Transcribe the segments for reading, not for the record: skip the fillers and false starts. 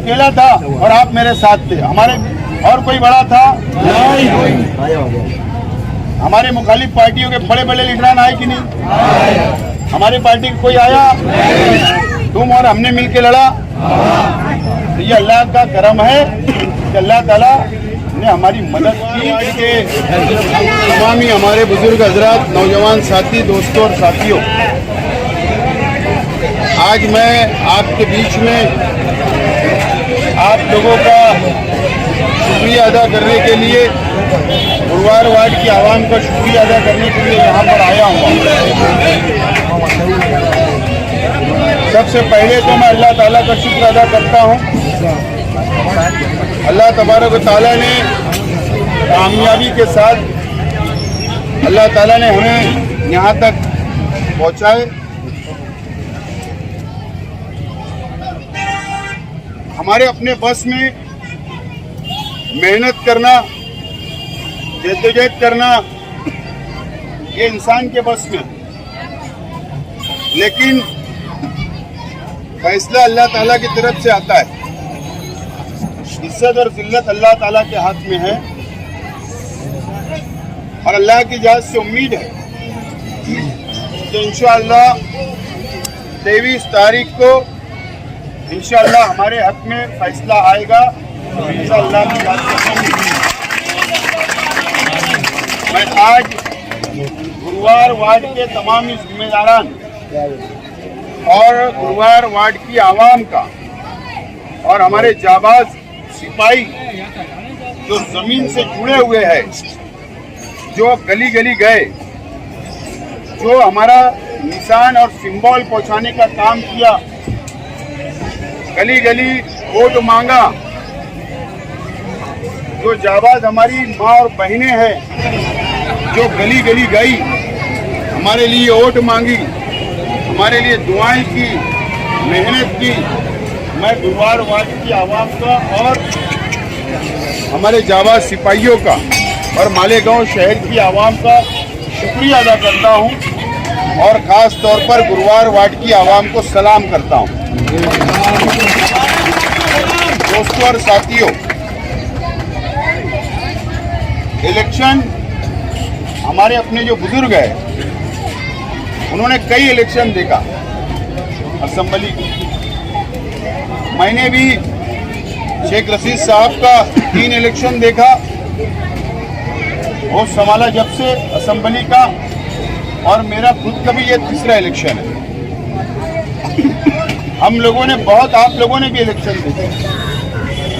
अकेला था और आप मेरे साथ थे। हमारे और कोई बड़ा था नहीं। हमारे मुखालिफ पार्टियों के बड़े बड़े लीडरान आए कि नहीं? हमारी पार्टी का कोई आया? तुम और हमने मिलके लड़ा। तो ये अल्लाह का करम है कि अल्लाह ताला ने हमारी मदद की। के तमामी हमारे बुजुर्ग हजरात, नौजवान साथी, दोस्तों और साथियों, आज मैं आपके बीच में आप लोगों का शुक्रिया अदा करने के लिए, गुरुवार वार्ड की आवाम का शुक्रिया अदा करने के लिए यहाँ पर आया हूँ। सबसे पहले तो मैं अल्लाह ताला का शुक्र अदा करता हूँ। अल्लाह तबारक व तआला ने कामयाबी के साथ अल्लाह ताला ने हमें यहाँ तक पहुँचाए। हमारे अपने बस में मेहनत करना, जद्दोजहद करना, ये इंसान के बस में, लेकिन फैसला अल्लाह ताला की तरफ से आता है। इज्जत और जिल्लत अल्लाह ताला के हाथ में है और अल्लाह की इजाज़त से उम्मीद है कि इंशाअल्लाह 23 तारीख को इंशाअल्लाह हमारे हक में फैसला आएगा। इंशाअल्लाह की बात करता मैं आज गुरुवार वार्ड के तमाम जिम्मेदारान और गुरुवार वार्ड की आवाम का और हमारे जाबाज सिपाही जो जमीन से जुड़े हुए हैं, जो गली गली गए, जो हमारा निशान और सिंबल पहुंचाने का काम किया, गली गली वोट मांगा, जो जाबाज हमारी माँ और बहनें हैं जो गली गली गई, हमारे लिए वोट मांगी, हमारे लिए दुआएं की, मेहनत की, मैं गुरुवार वार्ड की आवाम का और हमारे जाबाज सिपाहियों का और मालेगांव शहर की आवाम का शुक्रिया अदा करता हूं और ख़ास तौर पर गुरुवार वार्ड की आवाम को सलाम करता हूं। दोस्तों और साथियों, इलेक्शन हमारे अपने जो बुजुर्ग हैं उन्होंने कई इलेक्शन देखा असेंबली की। मैंने भी शेख रशीद साहब का 3 इलेक्शन देखा, वो संभाला जब से असेंबली का, और मेरा खुद का भी ये 3रा इलेक्शन है। हम लोगों ने बहुत, आप लोगों ने भी इलेक्शन देखे,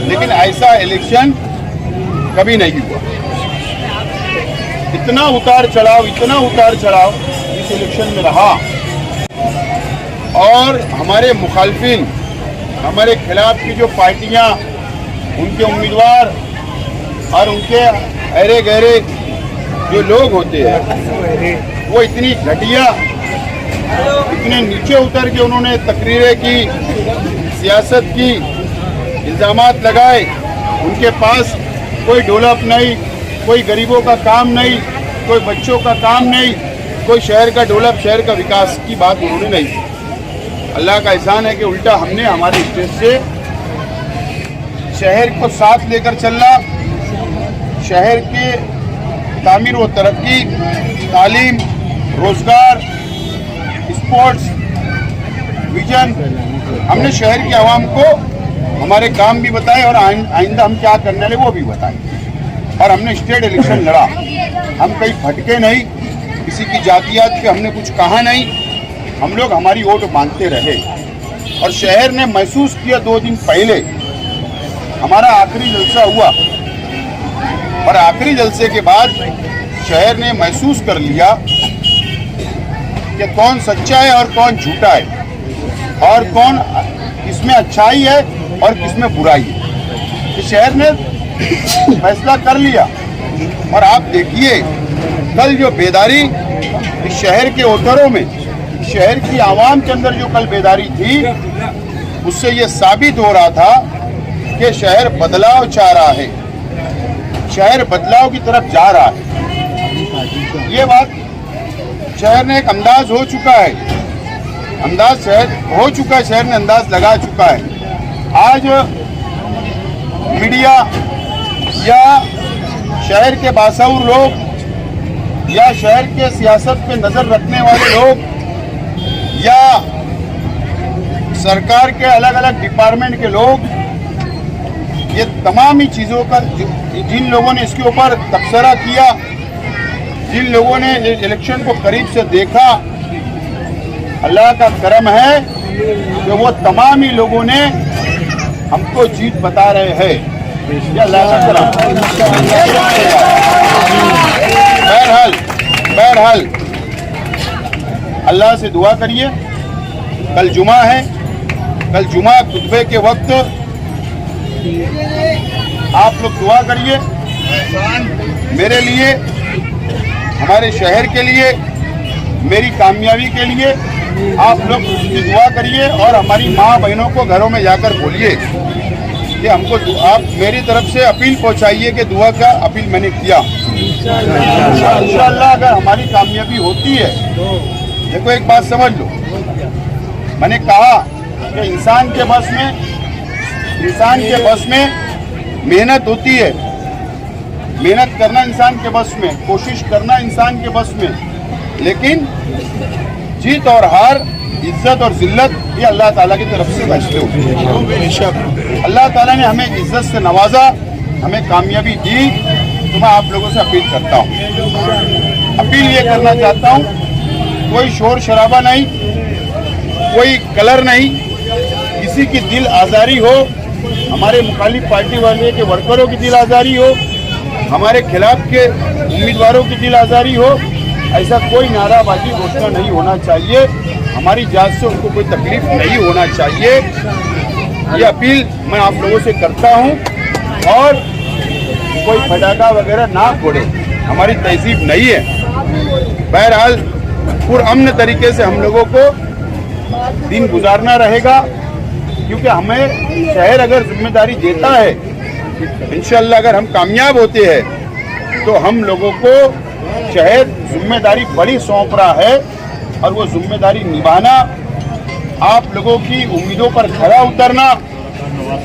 लेकिन ऐसा इलेक्शन कभी नहीं हुआ। इतना उतार चढ़ाव इस इलेक्शन में रहा और हमारे मुखालफिन, हमारे खिलाफ की जो पार्टियां, उनके उम्मीदवार और उनके अहरे गहरे जो लोग होते हैं, वो इतनी घटिया, इतने नीचे उतर के उन्होंने तकरीरें की, सियासत की, इल्ज़ामात लगाए। उनके पास कोई डेवलप नहीं, कोई गरीबों का काम नहीं, कोई बच्चों का काम नहीं, कोई शहर का डेवलप, शहर का विकास की बात उन्होंने नहीं की। अल्लाह का एहसान है कि उल्टा हमने हमारे स्टेज से शहर को साथ लेकर चलना, शहर के तामीर व तरक्की, तालीम, रोजगार, स्पोर्ट्स, विजन, हमने शहर की आवाम को हमारे काम भी बताए और आइंदा हम क्या करने वाले वो भी बताए। और हमने स्टेट इलेक्शन लड़ा, हम कहीं भटके नहीं, किसी की जातियात पे हमने कुछ कहा नहीं, हम लोग हमारी वोट मांगते रहे। और शहर ने महसूस किया, 2 दिन पहले हमारा आखिरी जलसा हुआ और आखिरी जलसे के बाद शहर ने महसूस कर लिया कि कौन सच्चा है और कौन झूठा है, और कौन किसमें अच्छाई है और किसमें बुराई है। तो शहर ने फैसला कर लिया। और आप देखिए कल जो बेदारी इस शहर के ओटरों में, शहर की आवाम के अंदर जो कल बेदारी थी, उससे ये साबित हो रहा था कि शहर बदलाव चाह रहा है, शहर बदलाव की तरफ जा रहा है। ये बात शहर ने एक अंदाज हो चुका है, शहर ने अंदाज लगा चुका है। आज मीडिया या शहर के बासाउर लोग या शहर के सियासत पे नज़र रखने वाले लोग या सरकार के अलग अलग डिपार्टमेंट के लोग, ये तमाम ही चीज़ों का जिन लोगों ने इसके ऊपर तबसरा किया, जिन लोगों ने इलेक्शन को करीब से देखा, अल्लाह का करम है कि वो तमाम ही लोगों ने हमको जीत बता रहे हैं। ये अल्लाह का करम। बहरहाल अल्लाह से दुआ करिए। कल जुमा है, कल जुमा खुतबे के वक्त आप लोग दुआ करिए मेरे लिए, हमारे शहर के लिए, मेरी कामयाबी के लिए आप लोग उसकी दुआ करिए और हमारी माँ बहनों को घरों में जाकर बोलिए कि हमको आप मेरी तरफ से अपील पहुँचाइए कि दुआ का अपील मैंने किया। इंशाअल्लाह अगर हमारी कामयाबी होती है, देखो एक बात समझ लो, मैंने कहा कि इंसान के बस में मेहनत होती है, मेहनत करना इंसान के बस में, कोशिश करना इंसान के बस में, लेकिन जीत और हार, इज्जत और जिल्लत ये अल्लाह ताला की तरफ से फैसले होते हैं। अल्लाह ताला ने हमें इज्जत से नवाजा, हमें कामयाबी दी, तो मैं आप लोगों से अपील करता हूँ। अपील ये करना चाहता हूँ, कोई शोर शराबा नहीं, कोई कलर नहीं, किसी की दिल आज़ारी हो, हमारे मुखालिफ पार्टी वाले के वर्करों की दिल आज़ारी हो, हमारे खिलाफ के उम्मीदवारों की दिल आज़ारी हो, ऐसा कोई नाराबाजी घोषणा नहीं होना चाहिए। हमारी जात से उनको कोई तकलीफ नहीं होना चाहिए। ये अपील मैं आप लोगों से करता हूँ। और कोई पटाखा वगैरह ना फोड़े, हमारी तहजीब नहीं है। बहरहाल पुरअमन तरीके से हम लोगों को दिन गुजारना रहेगा, क्योंकि हमें शहर अगर जिम्मेदारी देता है, इंशाअल्लाह अगर हम कामयाब होते हैं तो हम लोगों को शहर जिम्मेदारी बड़ी सौंप रहा है, और वो जिम्मेदारी निभाना, आप लोगों की उम्मीदों पर खरा उतरना,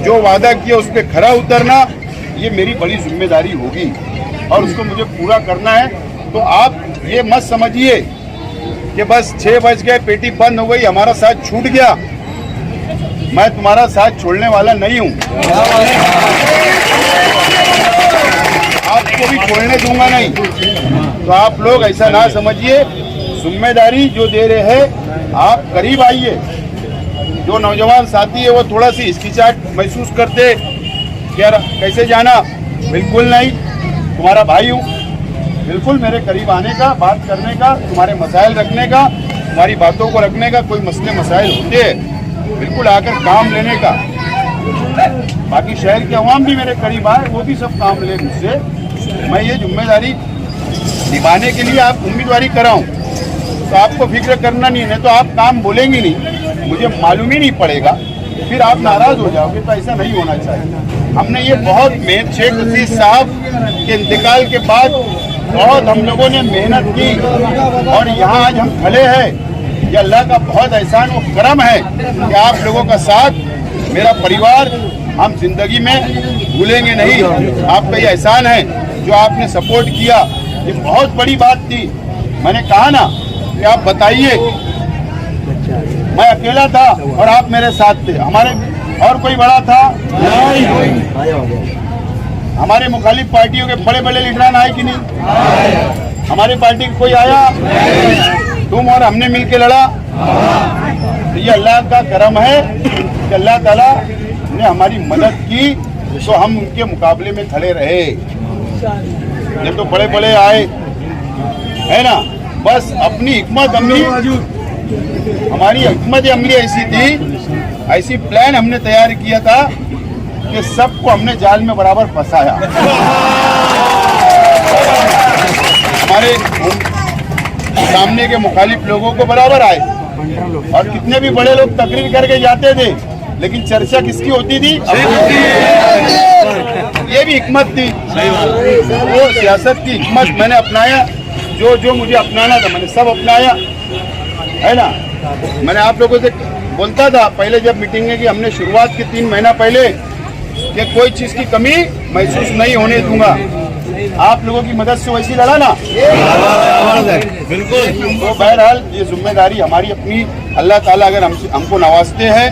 जो वादा किया उस पर खरा उतरना, ये मेरी बड़ी जिम्मेदारी होगी और उसको मुझे पूरा करना है। तो आप ये मत समझिए कि बस 6 बज गए, पेटी बंद हो गई, हमारा साथ छूट गया। मैं तुम्हारा साथ छोड़ने वाला नहीं हूँ, आपको भी छोड़ने दूंगा नहीं। तो आप लोग ऐसा ना समझिए, जिम्मेदारी जो दे रहे हैं आप करीब आइए। जो नौजवान साथी है वो थोड़ा सी हिचकिचाहट महसूस करते, क्या कैसे जाना, बिल्कुल नहीं, तुम्हारा भाई हूँ, बिल्कुल मेरे करीब आने का, बात करने का, तुम्हारे मसाइल रखने का, तुम्हारी बातों को रखने का। कोई मसले मसाइल होते हैं, बिल्कुल आकर काम लेने का। बाकी शहर के अवाम भी मेरे करीब आए, वो भी सब काम ले मुझसे। मैं ये जिम्मेदारी निभाने के लिए आप उम्मीदवारी कराऊं, तो आपको फिक्र करना नहीं है, तो आप काम बोलेंगे नहीं, मुझे मालूम ही नहीं पड़ेगा, फिर आप नाराज हो जाओगे। तो ऐसा नहीं होना चाहिए। हमने ये बहुत मेहनत, शेख रशीद साहब के इंतकाल के बाद बहुत हम लोगों ने मेहनत की, और यहाँ आज हम खड़े हैं। ये अल्लाह का बहुत एहसान और करम है कि आप लोगों का साथ, मेरा परिवार, हम जिंदगी में भूलेंगे नहीं। आपका ये एहसान है जो आपने सपोर्ट किया, ये बहुत बड़ी बात थी। मैंने कहा ना कि आप बताइए, मैं अकेला था और आप मेरे साथ थे, हमारे और कोई बड़ा था नहीं। हमारे मुखालिफ पार्टियों के बड़े बड़े लीडरान आए कि नहीं? हमारी पार्टी का कोई आया? तुम और हमने मिलके लड़ा। तो ये अल्लाह का करम है कि अल्लाह ताला ने हमारी मदद की, तो हम उनके मुकाबले में खड़े रहे। ये तो बड़े बड़े आए है ना, बस अपनी हिकमत अमली, हमारी हिकमत अमली ऐसी थी, ऐसी प्लान हमने तैयार किया था कि सबको हमने जाल में बराबर फंसाया। हमारे सामने के मुखालिफ लोगों को बराबर आए, और कितने भी बड़े लोग तकरीर करके जाते थे, लेकिन चर्चा किसकी होती थी? ये भी हिकमत थी, वो सियासत की हिकमत मैंने अपनाया। जो मुझे अपनाना था मैंने सब अपनाया, है ना। मैंने आप लोगों से बोलता था पहले, जब मीटिंग की हमने शुरुआत की 3 महीना पहले, कि कोई चीज की कमी महसूस नहीं होने दूंगा। आप लोगों की मदद से वैसी लड़ा ना, बिल्कुल। तो बहरहाल ये जिम्मेदारी हमारी अपनी, अल्लाह ताला अगर हमको नवाजते हैं,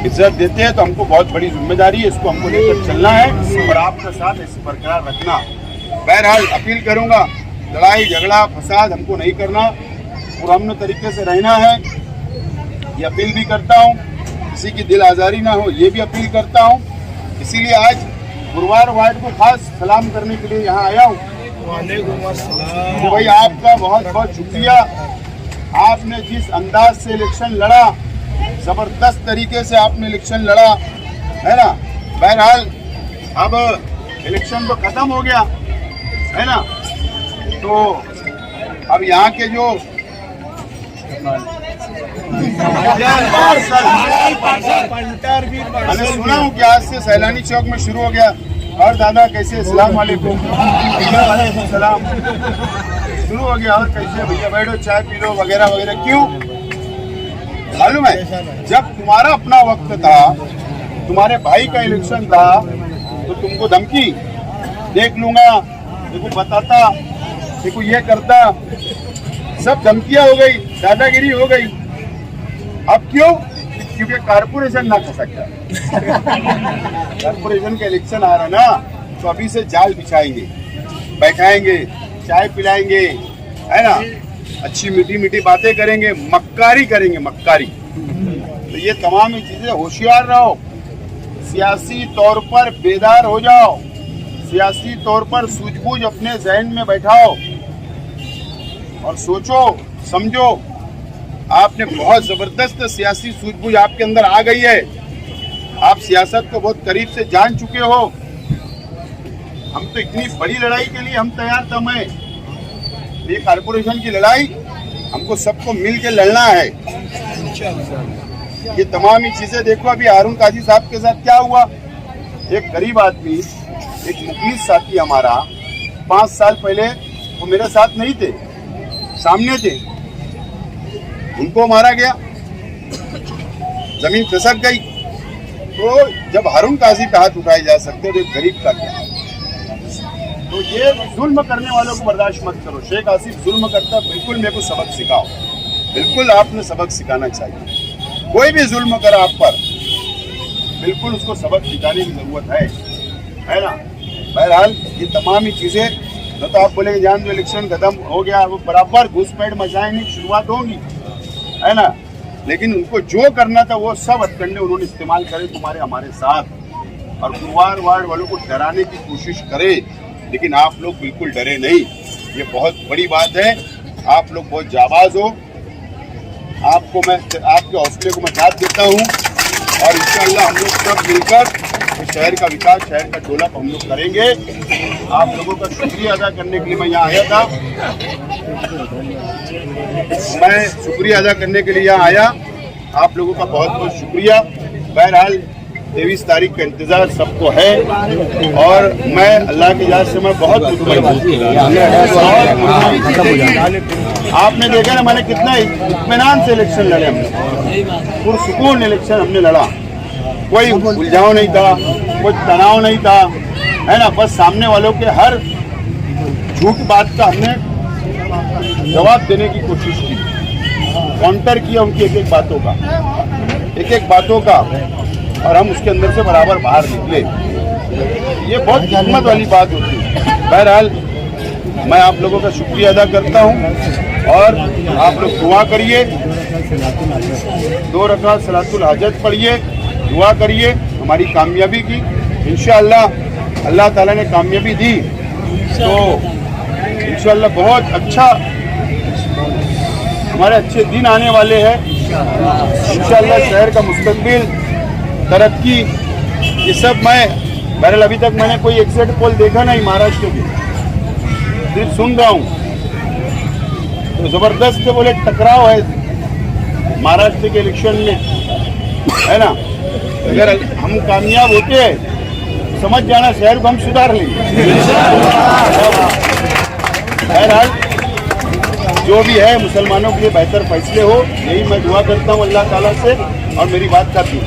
इज्जत देते हैं, तो हमको बहुत बड़ी जिम्मेदारी है, इसको हमको लेकर चलना है और आपका साथ ऐसे बरकरार रखना। बहरहाल अपील करूंगा, लड़ाई झगड़ा फसाद हमको नहीं करना, पुराने तरीके से रहना है, ये अपील भी करता हूँ। किसी की दिल आज़ारी ना हो, ये भी अपील करता हूँ। इसीलिए आज गुरुवार वार्ड को खास सलाम करने के लिए यहाँ आया हूँ। तो भाई आपका बहुत बहुत शुक्रिया। आपने जिस अंदाज से इलेक्शन लड़ा, जबरदस्त तरीके से आपने इलेक्शन लड़ा, है ना। बहरहाल अब इलेक्शन तो खत्म हो गया, है ना। तो अब यहाँ के जो मैंने सुना हूँ कि आज से सैलानी चौक में शुरू हो गया। और दादा कैसे, अस्सलाम वालेकुम। सलाम शुरू हो गया। और कैसे भैया, बैठो चाय पी लो वगैरह वगैरह। क्यों मालूम है, जब तुम्हारा अपना वक्त था, तुम्हारे भाई का इलेक्शन था, तो तुमको धमकी, देख लूंगा, देखो बताता, देखो ये करता, सब धमकियां हो गई, दादागिरी हो गई। अब क्यों? क्योंकि कारपोरेशन ना खा सकता। कारपोरेशन का इलेक्शन आ रहा ना, तो अभी से जाल बिछाएंगे, बैठाएंगे, चाय पिलाएंगे, है ना, अच्छी मीठी मीठी बातें करेंगे, मक्कारी करेंगे, मक्कारी। तो ये तमाम ही चीजें, होशियार रहो, सियासी तौर पर बेदार हो जाओ, सियासी तौर पर सूझबूझ अपने जहन में बैठाओ और सोचो समझो। आपने बहुत जबरदस्त सियासी सूझबूझ आपके अंदर आ गई है, आप सियासत को बहुत करीब से जान चुके हो। हम तो इतनी बड़ी लड़ाई के लिए हम तैयार था। मैं ये कारपोरेशन की लड़ाई हमको सबको मिल के लड़ना है। ये तमाम ही चीजें देखो। अभी हारून काजी साहब के साथ क्या हुआ, एक गरीब आदमी, एक मुखलिस साथी हमारा, 5 साल पहले वो मेरे साथ नहीं थे, सामने थे, उनको मारा गया, जमीन खिसक गई। तो जब हारून काजी पे हाथ उठाए जा सकते तो एक गरीब का क्या? तो ये जुल्म करने वालों को बर्दाश्त मत करो। शेख आसिफ जुल्म करता, बिल्कुल मेरे को सबक सिखाओ, बिल्कुल आपने सबक सिखाना चाहिए। कोई भी जुल्म करे आप पर, बिल्कुल उसको सबक सिखाने की जरूरत है ना। बहरहाल ये तमाम ही चीजें, न तो आप बोलेंगे जान दो इलेक्शन खत्म हो गया, वो बराबर घुसपैठ मचाएंगे, शुरुआत होगी, है ना। लेकिन उनको जो करना था वो सब हथकंडे उन्होंने इस्तेमाल करे तुम्हारे हमारे साथ, और गुरुवार वार्ड वालों को डराने की कोशिश करे, लेकिन आप लोग बिल्कुल डरे नहीं। ये बहुत बड़ी बात है, आप लोग बहुत जाबाज हो। आपको मैं, आपके हौसले को मैं दाद देता हूँ, और इंशाअल्लाह हम लोग सब मिलकर शहर का विकास, शहर का डेवलप हम लोग करेंगे। आप लोगों का शुक्रिया अदा करने के लिए मैं यहाँ आया था। मैं शुक्रिया अदा करने के लिए यहाँ आया, आप लोगों का बहुत बहुत शुक्रिया। बहरहाल 23 तारीख का इंतजार सबको है, और मैं अल्लाह की इजाज़त से मैं बहुत मुतमईन हूँ। आपने देखा ना मैंने कितना इत्मीनान से इलेक्शन लड़े, हमने पुरसुकून इलेक्शन हमने लड़ा, कोई उलझाव नहीं था, कोई तनाव नहीं था, है ना। बस सामने वालों के हर झूठ बात का हमने जवाब देने की कोशिश की, काउंटर किया उनकी एक एक बातों का, और हम उसके अंदर से बराबर बाहर निकले। ये बहुत हिम्मत वाली बात होती है। बहरहाल मैं आप लोगों का शुक्रिया अदा करता हूँ, और आप लोग दुआ करिए, 2 रकात सलातुल हाजत पढ़िए, दुआ करिए हमारी कामयाबी की। इंशाअल्लाह अल्लाह ताला ने कामयाबी दी तो इंशाअल्लाह बहुत अच्छा, हमारे अच्छे दिन आने वाले हैं। इंशाअल्लाह शहर का मुस्तकबिल, तरक्की, ये सब मैं बहरहाल अभी तक मैंने कोई एग्जिट पोल देखा नहीं महाराष्ट्र की, सिर्फ सुन रहा हूँ। तो जबरदस्त बोले टकराव है महाराष्ट्र के इलेक्शन में, है ना। अगर हम कामयाब होते हैं, समझ जाना शहर को हम सुधार लेंगे। बहरहाल जो भी है मुसलमानों के लिए बेहतर फैसले हो, यही मैं दुआ करता हूँ अल्लाह ताला से, और मेरी बात कर दी।